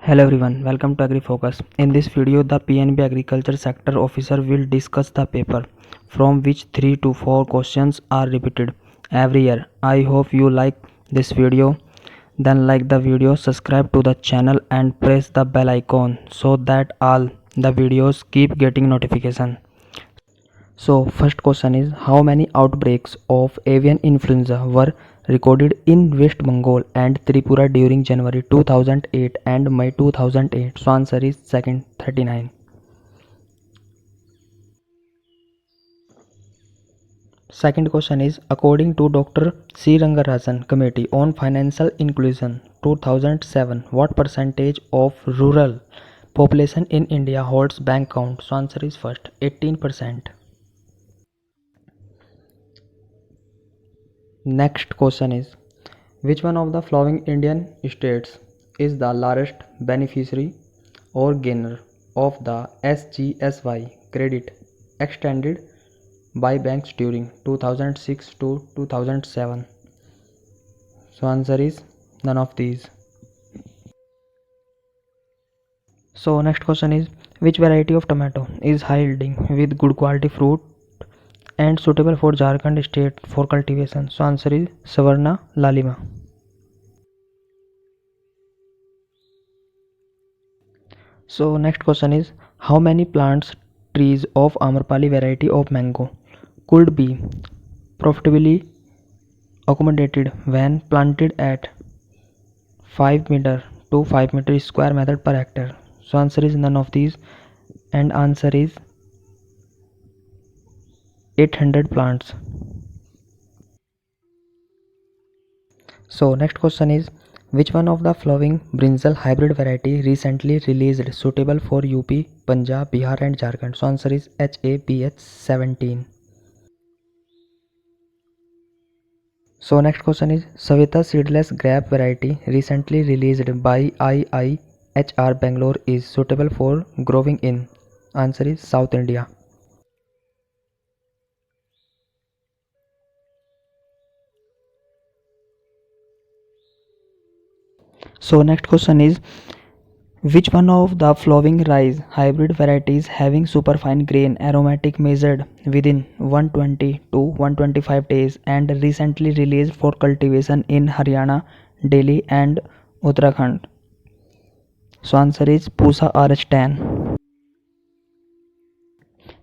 Hello everyone, welcome to AgriFocus. In this video, the PNB Agriculture Sector Officer will discuss the paper from which 3 to 4 questions are repeated every year. I hope you like this video. Then like the video, subscribe to the channel and press the bell icon so that all the videos keep getting notification. So first question is, how many outbreaks of avian influenza were recorded in West Bengal and Tripura during January 2008 and May 2008? So answer is second, 39. Second question is, according to Dr. C. Rangarajan Committee on Financial Inclusion 2007, what percentage of rural population in India holds bank account? So answer is first, 18%. Next question is, which one of the following Indian states is the largest beneficiary or gainer of the SGSY credit extended by banks during 2006 to 2007? So answer is none of these. So next question is, which variety of tomato is high yielding with good quality fruit and suitable for Jharkhand state for cultivation? So answer is Savarna Lalima. So next question is, how many plants trees of Amrapali variety of mango could be profitably accommodated when planted at 5 meter to 5 meter square method per hectare? So answer is none of these, and answer is 800 plants. So next question is, which one of the following brinjal hybrid variety recently released suitable for UP, Punjab, Bihar and Jharkhand? So answer is HABH17. So next question is, Savita seedless grape variety recently released by IIHR Bangalore is suitable for growing in? Answer is South India. So next question is, which one of the following rice hybrid varieties having superfine grain aromatic measured within 120 to 125 days and recently released for cultivation in Haryana, Delhi and Uttarakhand? So answer is Pusa RH10.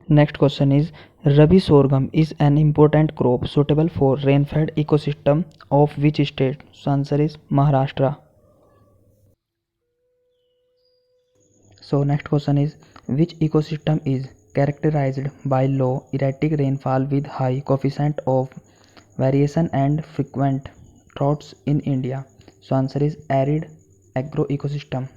Next question is, Rabi sorghum is an important crop suitable for rain-fed ecosystem of which state? So answer is Maharashtra. So next question is, which ecosystem is characterized by low erratic rainfall with high coefficient of variation and frequent droughts in India? So answer is arid agro ecosystem.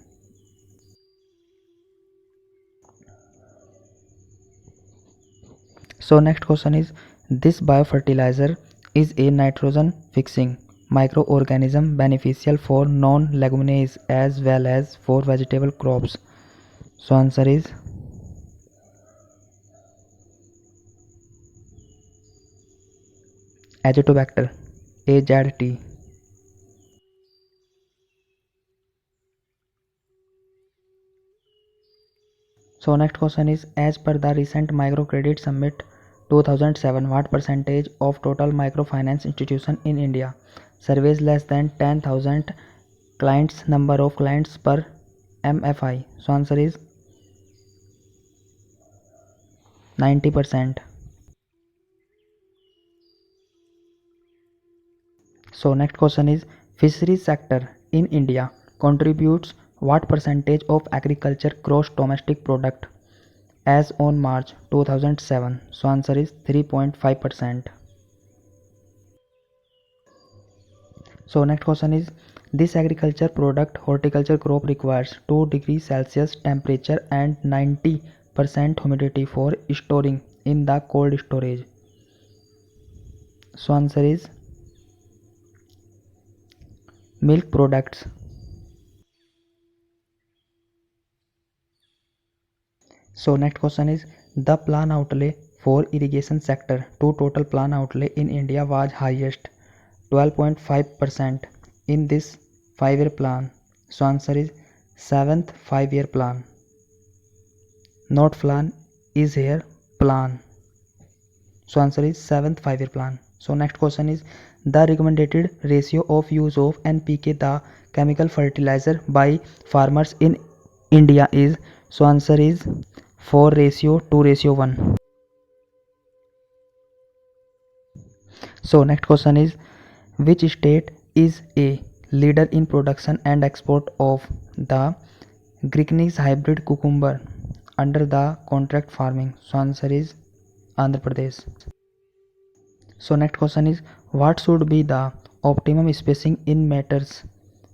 So next question is, this biofertilizer is a nitrogen fixing microorganism beneficial for non-leguminous as well as for vegetable crops? So answer is Azotobacter AZT. So next question is, as per the recent Microcredit Summit 2007, what percentage of total microfinance institution in India surveys less than 10,000 clients number of clients per MFI? So answer is 90%. So next question is, fisheries sector in India contributes what percentage of agriculture gross domestic product as on March 2007? So answer is 3.5%. So next question is, this agriculture product horticulture crop requires 2 degrees Celsius temperature and 90% humidity for storing in the cold storage? So answer is milk products. So next question is, the plan outlay for irrigation sector to total plan outlay in India was highest 12.5% in this 5-year plan. So answer is seventh 5-year plan. Not plan is here, plan. So answer is seventh 5-year plan. So next question is the recommended ratio of use of NPK, the chemical fertilizer, by farmers in India is. So answer is 4:2:1. So next question is which state is a leader in production and export of the Grignese hybrid cucumber under the contract farming? So answer is Andhra Pradesh. So next question is what should be the optimum spacing in meters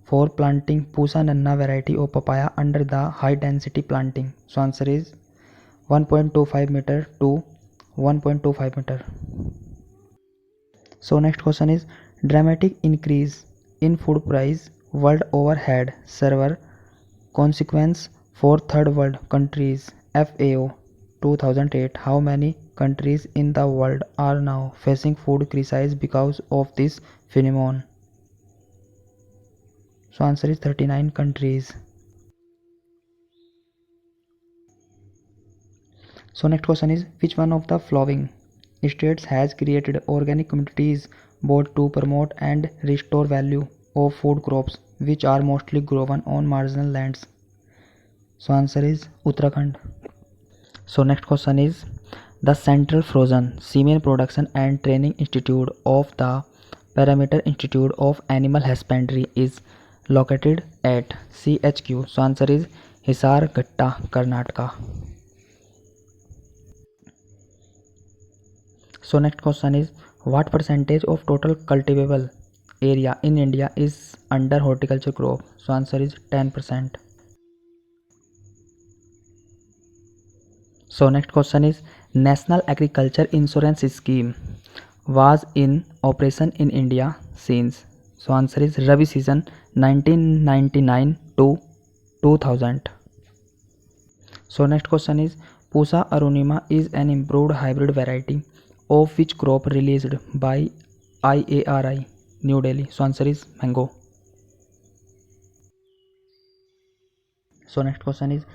for planting Pusa Nanna variety of papaya under the high density planting? So answer is 1.25 meter to 1.25 meter. So next question is dramatic increase in food price world over had server consequence for third world countries. FAO 2008. How many countries in the world are now facing food crisis because of this phenomenon? So answer is 39 countries. So next question is which one of the following states has created organic communities both to promote and restore value of food crops which are mostly grown on marginal lands? So answer is Uttarakhand. So next question is the Central Frozen Semen Production and Training Institute of the Parameter Institute of Animal Husbandry is located at CHQ. So answer is Hisar Ghatta, Karnataka. So next question is what percentage of total cultivable area in India is under horticulture crop? So answer is 10%. So next question is National Agriculture Insurance Scheme was in operation in India since. So answer is Rabi season 1999 to 2000. So next question is Pusa Arunima is an improved hybrid variety of which crop released by IARI New Delhi. So answer is mango. So next question is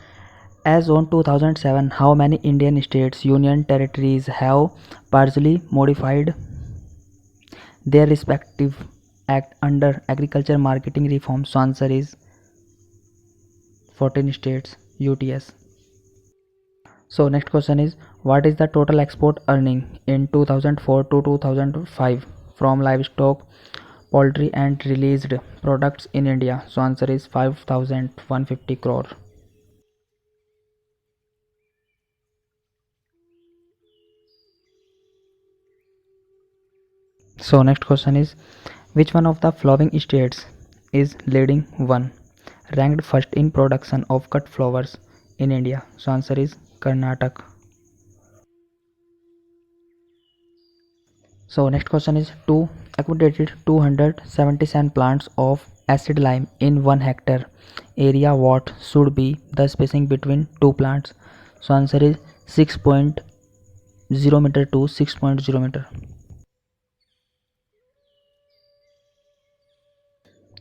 as on 2007 how many Indian states union territories have partially modified their respective act under agriculture marketing reform? So answer is 14 states UTS. So next question is what is the total export earning in 2004 to 2005 from livestock, poultry and released products in India? So answer is 5150 crore. So next question is which one of the following states is leading one ranked first in production of cut flowers in India? So answer is Karnataka. So next question is to accumulated 277 plants of acid lime in 1 hectare area what should be the spacing between two plants? So answer is 6.0 meter to 6.0 meter.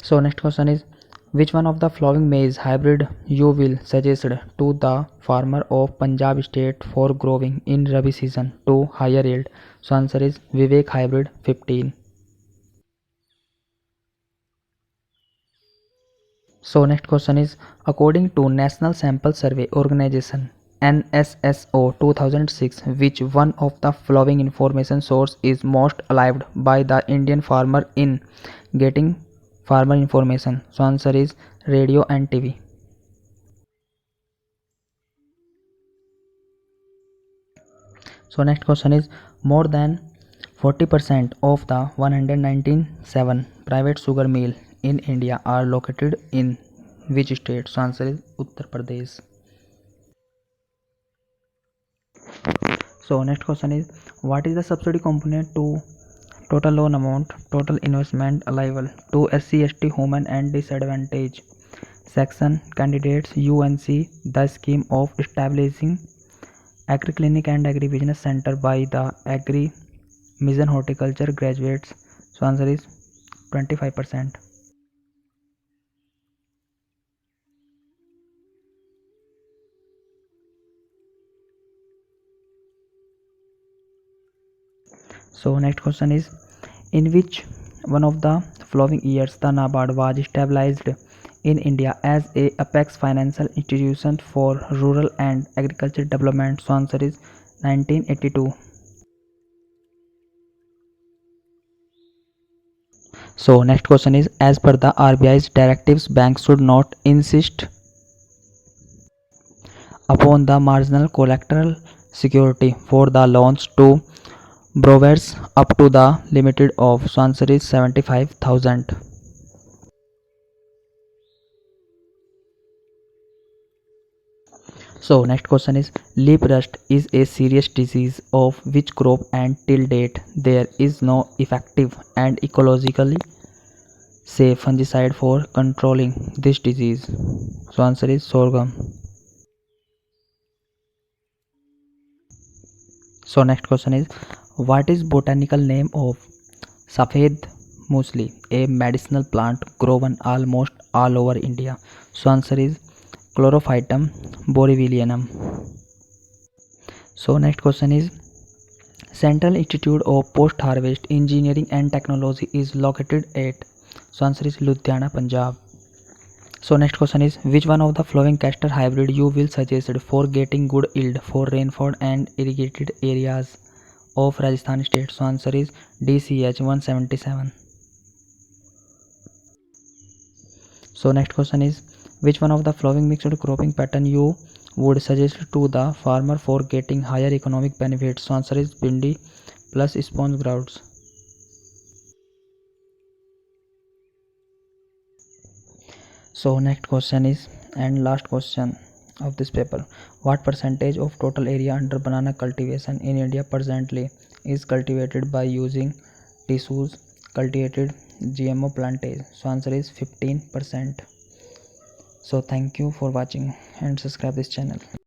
So next question is which one of the following maize hybrid you will suggest to the farmer of Punjab state for growing in Rabi season to higher yield? So answer is Vivek hybrid 15. So next question is according to National Sample Survey Organization NSSO 2006 which one of the following information source is most alive by the Indian farmer in getting farmer information? So answer is radio and TV. So next question is more than 40% of the 197 private sugar mill in India are located in which state? So answer is Uttar Pradesh. So next question is what is the subsidy component to total loan amount, total investment liable to SC/ST women and disadvantage section candidates UNC the scheme of establishing Agri Clinic and Agri Business Center by the Agri Mission Horticulture graduates? So answer is 25%. So next question is, in which one of the following years the NABARD was established in India as a apex financial institution for rural and agricultural development? So answer is 1982. So next question is, as per the RBI's directives, banks should not insist upon the marginal collateral security for the loans to borrowers up to the limit of, so answer is 75,000. So next question is, leaf rust is a serious disease of which crop, and till date there is no effective and ecologically safe fungicide for controlling this disease? So answer is sorghum. So next question is, what is botanical name of Safed Musli, a medicinal plant grown almost all over India? So answer is Chlorophytum borevillianum. So next question is, Central Institute of Post Harvest Engineering and Technology is located at, so answer is Ludhiana, Punjab. So next question is, which one of the following castor hybrid you will suggest for getting good yield for rainfall and irrigated areas of Rajasthan state? So answer is DCH 177. So next question is, which one of the following mixed cropping pattern you would suggest to the farmer for getting higher economic benefits? So answer is Bindi plus sponge sprouts. So next question is, and last question of this paper, what percentage of total area under banana cultivation in India presently is cultivated by using tissues cultivated GMO plantage? So answer is 15%. So thank you for watching and subscribe this channel.